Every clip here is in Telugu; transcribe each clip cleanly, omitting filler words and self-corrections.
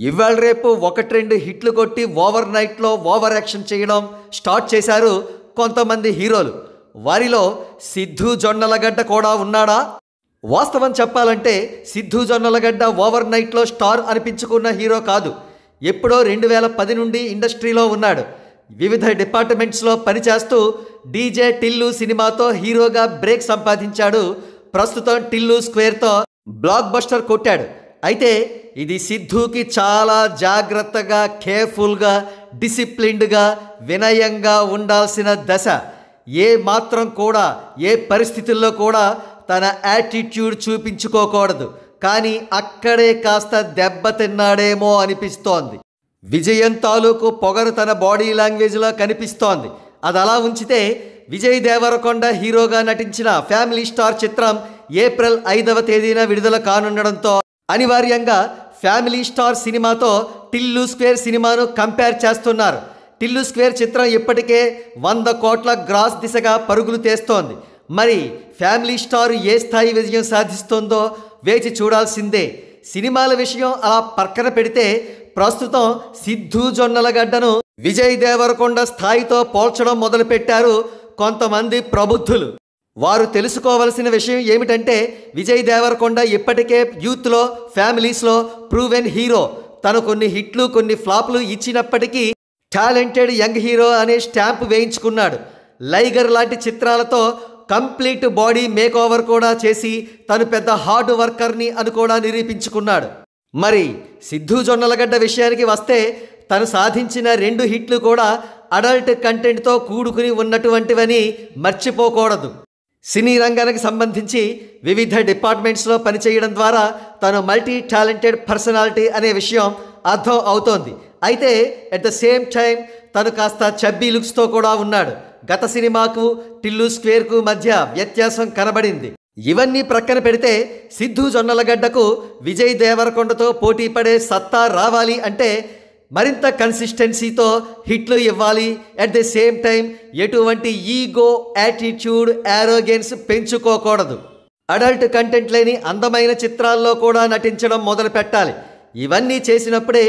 ఇవాళ రేపు ఒకటి రెండు హిట్లు కొట్టి ఓవర్ నైట్లో ఓవర్ యాక్షన్ చేయడం స్టార్ట్ చేశారు కొంతమంది హీరోలు. వారిలో సిద్ధు జొన్నలగడ్డ కూడా ఉన్నాడా? వాస్తవం చెప్పాలంటే సిద్ధు జొన్నలగడ్డ ఓవర్ నైట్లో స్టార్ అనిపించుకున్న హీరో కాదు. ఎప్పుడో 2010 నుండి ఇండస్ట్రీలో ఉన్నాడు. వివిధ డిపార్ట్మెంట్స్లో పనిచేస్తూ డీజే టిల్లు సినిమాతో హీరోగా బ్రేక్ సంపాదించాడు. ప్రస్తుతం టిల్లు స్క్వేర్తో బ్లాక్ బస్టర్ కొట్టాడు. అయితే ఇది సిద్ధుకి చాలా జాగ్రత్తగా, కేర్ఫుల్గా, డిసిప్లిన్డ్గా, వినయంగా ఉండాల్సిన దశ. ఏ మాత్రం కూడా, ఏ పరిస్థితుల్లో కూడా తన యాటిట్యూడ్ చూపించుకోకూడదు. కానీ అక్కడే కాస్త దెబ్బతిన్నాడేమో అనిపిస్తోంది. విజయం తాలూకు పొగరు తన బాడీ లాంగ్వేజ్లో కనిపిస్తోంది. అది అలా ఉంచితే విజయ్ దేవరకొండ హీరోగా నటించిన ఫ్యామిలీ స్టార్ చిత్రం ఏప్రిల్ 5వ తేదీన విడుదల కానుండడంతో అనివార్యంగా ఫ్యామిలీ స్టార్ సినిమాతో టిల్లు స్క్వేర్ సినిమాను కంపేర్ చేస్తున్నారు. టిల్లు స్క్వేర్ చిత్రం ఇప్పటికే 100 కోట్ల గ్రాస్ దిశగా పరుగులు తీస్తోంది. మరి ఫ్యామిలీ స్టార్ ఏ స్థాయి విజయం సాధిస్తుందో వేచి చూడాల్సిందే. సినిమాల విషయం అలా పక్కన పెడితే ప్రస్తుతం సిద్ధు జొన్నలగడ్డను విజయ్ దేవరకొండ స్థాయితో పోల్చడం మొదలుపెట్టారు కొంతమంది ప్రబుద్ధులు. వారు తెలుసుకోవలసిన విషయం ఏమిటంటే విజయ్ దేవరకొండ ఇప్పటికే యూత్లో, ఫ్యామిలీస్లో ప్రూవెన్ హీరో. తను కొన్ని హిట్లు, కొన్ని ఫ్లాప్లు ఇచ్చినప్పటికీ టాలెంటెడ్ యంగ్ హీరో అనే స్టాంప్ వేయించుకున్నాడు. లైగర్ లాంటి చిత్రాలతో కంప్లీట్ బాడీ మేకోవర్ కూడా చేసి తను పెద్ద హార్డ్ వర్కర్ని అని కూడా నిరూపించుకున్నాడు. మరి సిద్ధు జొన్నలగడ్డ విషయానికి వస్తే తను సాధించిన 2 హిట్లు కూడా అడల్ట్ కంటెంట్తో కూడుకుని ఉన్నటువంటివని మర్చిపోకూడదు. సినీ రంగానికి సంబంధించి వివిధ డిపార్ట్మెంట్స్లో పనిచేయడం ద్వారా తను మల్టీ టాలెంటెడ్ పర్సనాలిటీ అనే విషయం అర్థం అవుతోంది. అయితే అట్ ద సేమ్ టైం తను కాస్త చబ్బీ లుక్స్తో కూడా ఉన్నాడు. గత సినిమాకు టిల్లు స్క్వేర్కు మధ్య వ్యత్యాసం కనబడింది. ఇవన్నీ ప్రక్కన పెడితే సిద్ధు జొన్నలగడ్డకు విజయ్ దేవరకొండతో పోటీ పడే సత్తా రావాలి అంటే మరింత కన్సిస్టెన్సీతో హిట్లు ఇవ్వాలి. అట్ ది సేమ్ టైం ఎటువంటి ఈగో, యాటిట్యూడ్, యారోగెన్స్ పెంచుకోకూడదు. అడల్ట్ కంటెంట్ లేని అందమైన చిత్రాల్లో కూడా నటించడం మొదలు పెట్టాలి. ఇవన్నీ చేసినప్పుడే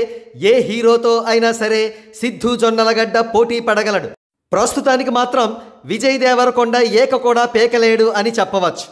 ఏ హీరోతో అయినా సరే సిద్ధు జొన్నలగడ్డ పోటీ పడగలడు. ప్రస్తుతానికి మాత్రం విజయ్ దేవరకొండ ఏక కూడా పేకలేడు అని చెప్పవచ్చు.